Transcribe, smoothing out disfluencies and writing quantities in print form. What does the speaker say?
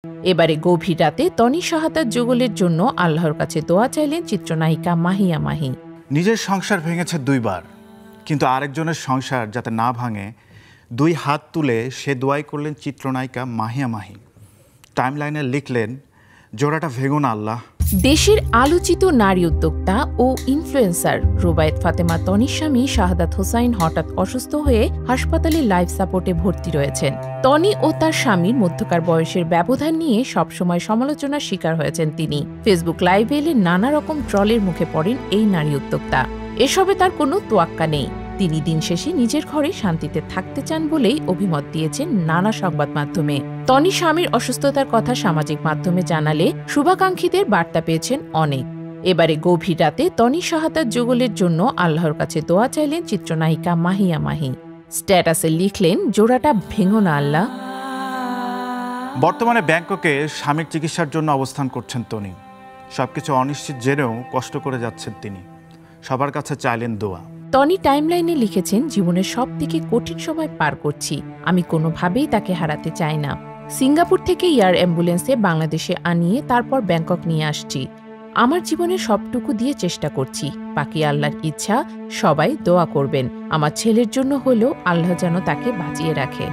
এবারে গভীর রাতে তনি শাহাদাত যুগলের জন্য আল্লাহর কাছে দোয়া চাইলেন চিত্রনায়িকা মাহিয়া মাহি। নিজের সংসার ভেঙেছে 2 বার, কিন্তু আরেকজনের সংসার যাতে না ভাঙে 2 হাত তুলে সে দোয়াই করলেন চিত্রনায়িকা মাহিয়া মাহি। টাইমলাইনে লিখলেন, জোড়াটা ভেঙো না আল্লাহ। দেশের আলোচিত নারী উদ্যোক্তা ও ইনফ্লুয়েন্সার রুবায়েত ফাতেমা তনির স্বামী শাহাদাত হোসাইন হঠাৎ অসুস্থ হয়ে হাসপাতালে লাইফ সাপোর্টে ভর্তি রয়েছেন। তনি ও তার স্বামীর মধ্যকার বয়সের ব্যবধান নিয়ে সবসময় সমালোচনার শিকার হয়েছেন তিনি। ফেসবুক লাইভে এলে নানা রকম ট্রলের মুখে পড়েন এই নারী উদ্যোক্তা। এসবে তার কোনো তোয়াক্কা নেই। তিনি দিন শেষে নিজের ঘরে শান্তিতে থাকতে চান বলেই অভিমত দিয়েছেন নানা সংবাদ মাধ্যমে। তনি স্বামীর অসুস্থতার কথা সামাজিক মাধ্যমে জানালে শুভাকাঙ্ক্ষীদের বার্তা পেয়েছেন অনেক। এবারে গভীর রাতে তনি শাহাদাত যুগলের জন্য আল্লাহর কাছে দোয়া চাইলেন চিত্রনায়িকা মাহিয়া মাহি। স্ট্যাটাসে লিখলেন, জোড়াটা ভেঙো না আল্লাহ। বর্তমানে ব্যাংককে স্বামীর চিকিৎসার জন্য অবস্থান করছেন তনি। সবকিছু অনিশ্চিত জেনেও কষ্ট করে যাচ্ছেন তিনি। সবার কাছে চাইলেন দোয়া। তনি টাইমলাইনে লিখেছেন, জীবনের সবথেকে কঠিন সময় পার করছি, আমি কোনোভাবেই তাকে হারাতে চাই না। সিঙ্গাপুর থেকে এয়ার অ্যাম্বুলেন্সে বাংলাদেশে আনিয়ে তারপর ব্যাংকক নিয়ে আসছি। আমার জীবনের সবটুকু দিয়ে চেষ্টা করছি, বাকি আল্লাহর ইচ্ছা। সবাই দোয়া করবেন আমার ছেলের জন্য, হলেও আল্লাহ যেন তাকে বাঁচিয়ে রাখে।